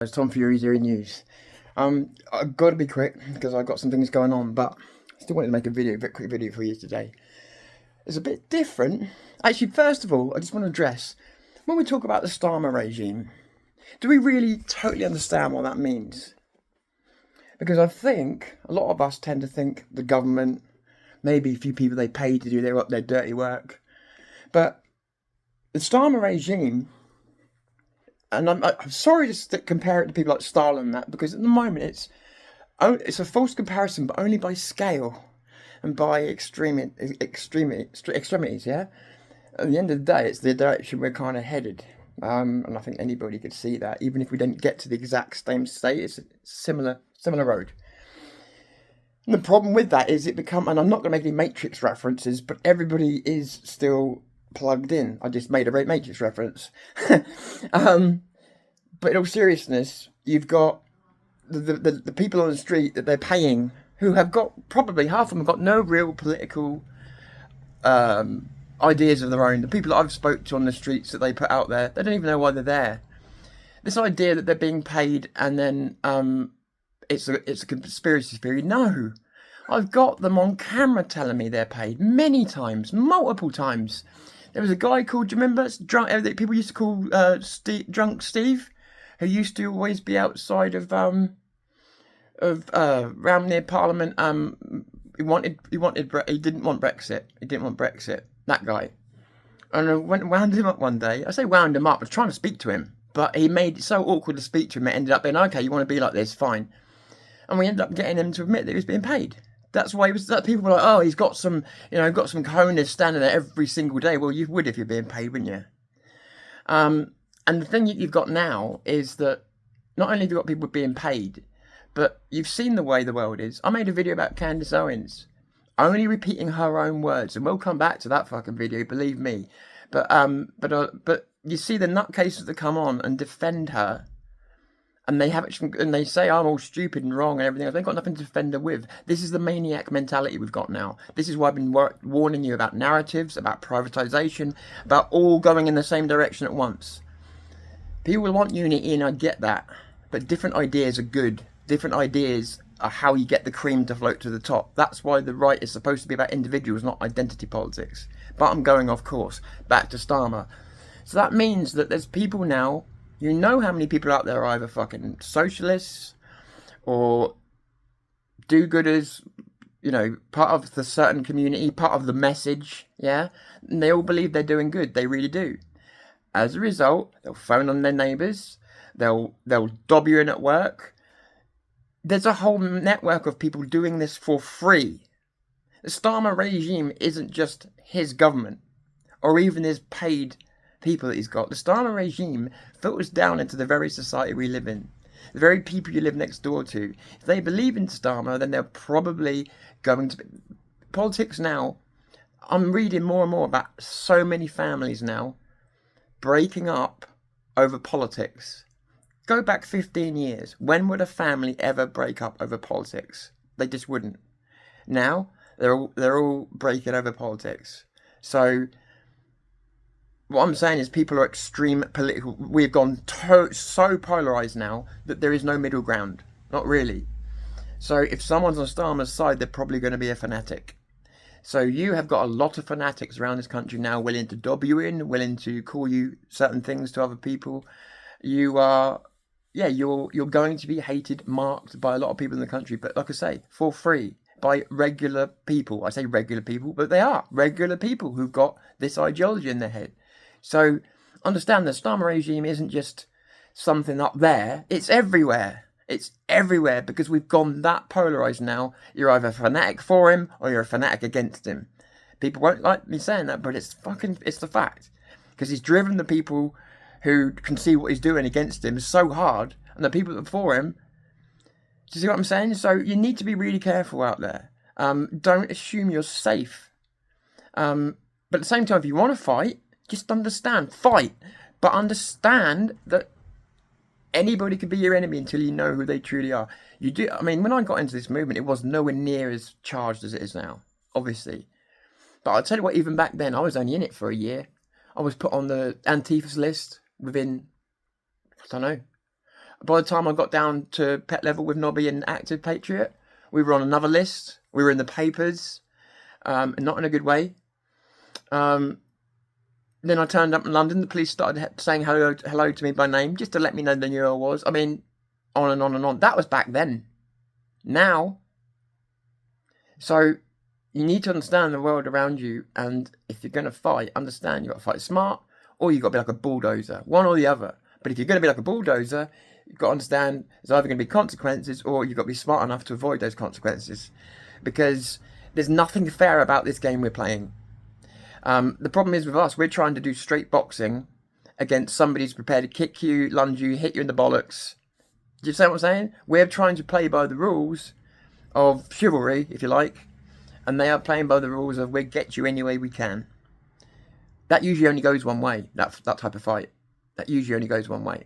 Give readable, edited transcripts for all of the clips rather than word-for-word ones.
It's Tom Fury's Early News. I've got to be quick because I've got some things going on, but I still wanted to make a very quick video for you today. It's a bit different. Actually, first of all, I just want to address when we talk about the starmer regime, do we really totally understand what that means? Because I think a lot of us tend to think the government, maybe a few people they pay to do their dirty work, but the starmer regime. And I'm sorry to compare it to people like Stalin and that, because at the moment it's a false comparison, but only by scale and by extremities. Yeah. At the end of the day, it's the direction we're kind of headed, and I think anybody could see that. Even if we don't get to the exact same state, it's a similar road. And the problem with that is and I'm not going to make any Matrix references, but everybody is still plugged in. I just made a Matrix reference. But in all seriousness, you've got the people on the street that they're paying, who have got, probably half of them have got no real political ideas of their own. The people that I've spoke to on the streets that they put out there, they don't even know why they're there. This idea that they're being paid and then it's a conspiracy theory. No. I've got them on camera telling me they're paid many times, multiple times. There was a guy called, do you remember, people used to call Drunk Steve, who used to always be outside of round near Parliament. He didn't want Brexit. He didn't want Brexit. That guy. And I wound him up one day. I say wound him up. I was trying to speak to him, but he made it so awkward to speak to him. It ended up being, okay, you want to be like this, fine. And we ended up getting him to admit that he was being paid. That's why people were like, oh, he's got some cojones standing there every single day. Well, you would if you're being paid, wouldn't you? And the thing you've got now is that not only have you got people being paid, but you've seen the way the world is. I made a video about Candace Owens, only repeating her own words, and we'll come back to that fucking video, believe me. But you see the nutcases that come on and defend her. And they say I'm all stupid and wrong and everything else. They've got nothing to defend her with. This is the maniac mentality we've got now. This is why I've been warning you about narratives, about privatisation, about all going in the same direction at once. People want unity, and I get that. But different ideas are good. Different ideas are how you get the cream to float to the top. That's why the right is supposed to be about individuals, not identity politics. But I'm going off course. Back to Starmer. So that means that there's people now. You know how many people out there are either fucking socialists or do-gooders, part of the certain community, part of the message, yeah? And they all believe they're doing good. They really do. As a result, they'll phone on their neighbours. They'll dob you in at work. There's a whole network of people doing this for free. The Starmer regime isn't just his government or even his paid people that he's got. The Starmer regime filters down into the very society we live in, the very people you live next door to. If they believe in Starmer, then they're probably going to be... Politics now, I'm reading more and more about so many families now breaking up over politics. Go back 15 years. When would a family ever break up over politics? They just wouldn't. Now they're all breaking over politics. So what I'm saying is people are extreme political. We've gone so polarised now that there is no middle ground. Not really. So if someone's on Starmer's side, they're probably going to be a fanatic. So you have got a lot of fanatics around this country now willing to dob you in, willing to call you certain things to other people. You're going to be hated, marked by a lot of people in the country. But like I say, for free. By regular people. I say regular people, but they are regular people who've got this ideology in their head. So understand the Starmer regime isn't just something up there. It's everywhere. It's everywhere because we've gone that polarised now. You're either a fanatic for him or you're a fanatic against him. People won't like me saying that, but it's the fact. Because he's driven the people who can see what he's doing against him so hard, and the people that are for him. Do you see what I'm saying? So you need to be really careful out there. Don't assume you're safe. But at the same time, if you want to fight, just fight. But understand that anybody could be your enemy until you know who they truly are. You do. I mean, when I got into this movement, it was nowhere near as charged as it is now, obviously. But I'll tell you what, even back then, I was only in it for a year. I was put on the Antifa's list within, I don't know, By the time I got down to pet level with Nobby and Active Patriot, we were on another list. We were in the papers, not in a good way. Then I turned up in London. The police started saying hello to me by name, just to let me know they knew who I was. I mean, on and on and on. That was back then. Now, so you need to understand the world around you, and if you're going to fight, understand you've got to fight smart, or you've got to be like a bulldozer, one or the other. But if you're going to be like a bulldozer, you've got to understand there's either going to be consequences, or you've got to be smart enough to avoid those consequences, because there's nothing fair about this game we're playing. The problem is with us, we're trying to do straight boxing against somebody who's prepared to kick you, lunge you, hit you in the bollocks. Do you see what I'm saying? We're trying to play by the rules of chivalry, if you like, and they are playing by the rules of we'll get you any way we can. That usually only goes one way, that type of fight. That usually only goes one way.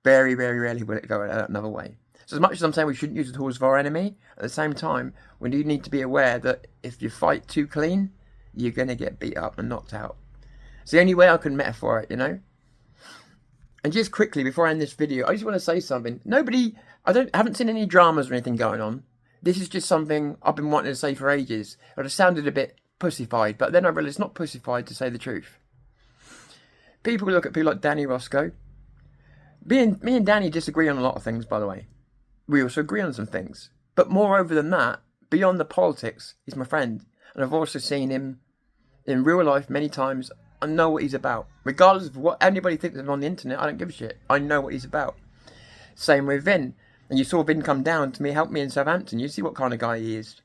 Very, very rarely will it go another way. So as much as I'm saying we shouldn't use the tools of our enemy, at the same time, we do need to be aware that if you fight too clean, you're going to get beat up and knocked out. It's the only way I can metaphor it, you know? And just quickly, before I end this video, I just want to say something. I haven't seen any dramas or anything going on. This is just something I've been wanting to say for ages. It just sounded a bit pussified, but then I realised it's not pussified to say the truth. People look at people like Danny Roscoe. Me and Danny disagree on a lot of things, by the way. We also agree on some things. But moreover than that, beyond the politics, he's my friend. And I've also seen him in real life many times. I know what he's about. Regardless of what anybody thinks of him on the internet, I don't give a shit. I know what he's about. Same with Vin. And you saw Vin come down to me, help me in Southampton. You see what kind of guy he is.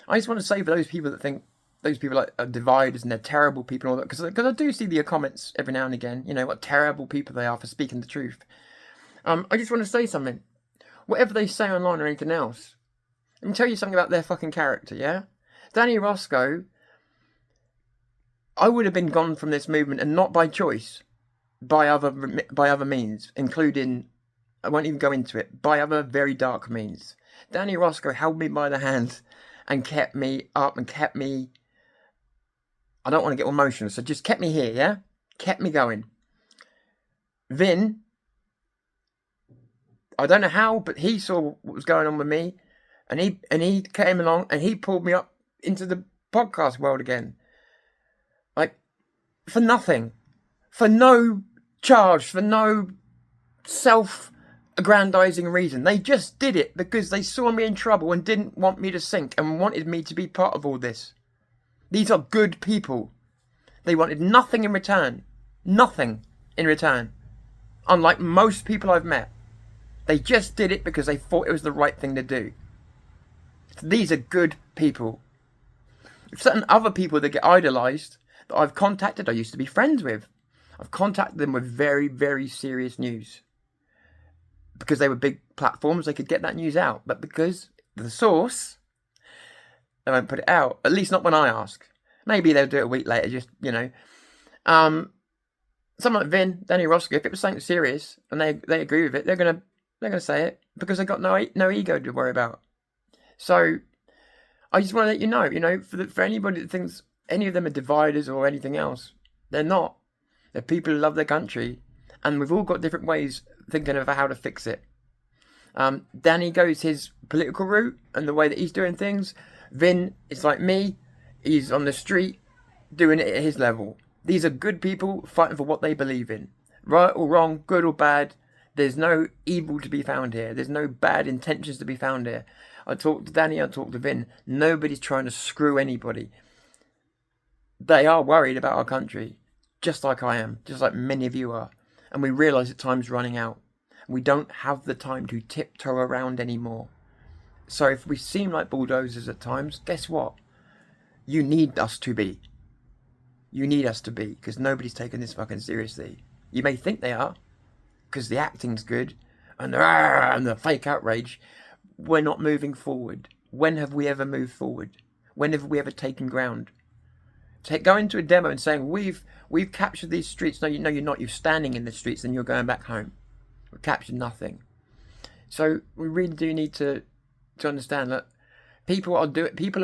I just want to say for those people that think those people are dividers and they're terrible people, and all that, because I do see the comments every now and again, you know, what terrible people they are for speaking the truth. I just want to say something. Whatever they say online or anything else, let me tell you something about their fucking character, yeah? Danny Roscoe, I would have been gone from this movement, and not by choice, by other means, including, I won't even go into it, by other very dark means. Danny Roscoe held me by the hand and kept me up and kept me, I don't want to get emotional, so just kept me here, yeah? Kept me going. Vin, I don't know how, but he saw what was going on with me, and he came along and he pulled me up into the podcast world again. Like, for nothing. For no charge, for no self-aggrandizing reason. They just did it because they saw me in trouble and didn't want me to sink and wanted me to be part of all this. These are good people. They wanted nothing in return. Nothing in return. Unlike most people I've met. They just did it because they thought it was the right thing to do. These are good people. Certain other people that get idolised that I've contacted, I used to be friends with. I've contacted them with very, very serious news. Because they were big platforms, they could get that news out. But because the source, they won't put it out. At least not when I ask. Maybe they'll do it a week later, just, you know. Someone like Vin, Danny Roscoe, if it was something serious and they agree with it, they're gonna say it because they've got no ego to worry about. So I just want to let you know, for anybody that thinks any of them are dividers or anything else, they're not. They're people who love their country, and we've all got different ways thinking of how to fix it. Danny goes his political route and the way that he's doing things. Vin is like me. He's on the street doing it at his level. These are good people fighting for what they believe in. Right or wrong, good or bad, there's no evil to be found here. There's no bad intentions to be found here. I talked to Danny, I talked to Vin. Nobody's trying to screw anybody. They are worried about our country, just like I am, just like many of you are. And we realise that time's running out. We don't have the time to tiptoe around anymore. So if we seem like bulldozers at times, guess what? You need us to be. You need us to be, because nobody's taking this fucking seriously. You may think they are, because the acting's good, and the fake outrage. We're not moving forward. When have we ever moved forward? When have we ever taken ground? Go into a demo and saying, we've captured these streets. No, you're not. You're standing in the streets and you're going back home. We've captured nothing. So we really do need to understand that people are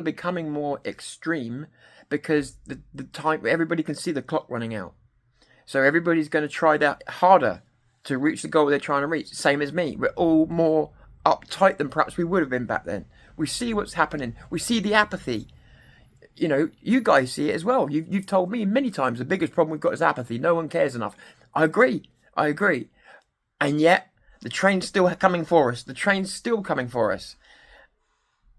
becoming more extreme because the time, everybody can see the clock running out. So everybody's going to try that harder. to reach the goal they're trying to reach. Same as me. We're all more uptight than perhaps we would have been back then. We see what's happening. We see the apathy. You know, you guys see it as well. You've told me many times the biggest problem we've got is apathy. No one cares enough. I agree. And yet, the train's still coming for us. The train's still coming for us.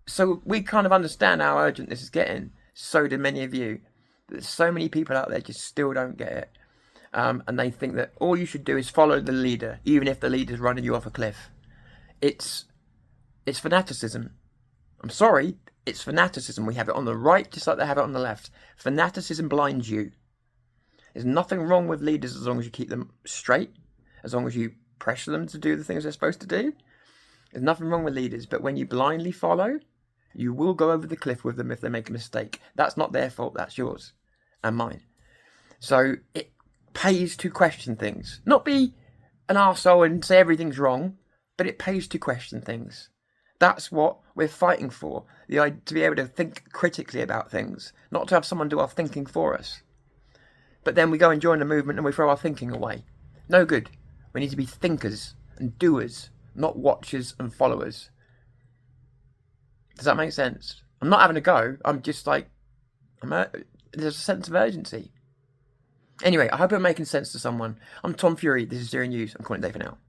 So we kind of understand how urgent this is getting. So do many of you. There's so many people out there just still don't get it. And they think that all you should do is follow the leader, even if the leader's running you off a cliff. It's fanaticism. I'm sorry, it's fanaticism. We have it on the right just like they have it on the left. Fanaticism blinds you. There's nothing wrong with leaders as long as you keep them straight, as long as you pressure them to do the things they're supposed to do. There's nothing wrong with leaders, but when you blindly follow, you will go over the cliff with them if they make a mistake. That's not their fault, that's yours and mine. So it pays to question things. Not be an arsehole and say everything's wrong, but it pays to question things. That's what we're fighting for. To be able to think critically about things, not to have someone do our thinking for us. But then we go and join the movement and we throw our thinking away. No good. We need to be thinkers and doers, not watchers and followers. Does that make sense? I'm not having a go. I'm just like, there's a sense of urgency. Anyway, I hope I'm making sense to someone. I'm Tom Fury. This is Zero News. I'm calling it day for now.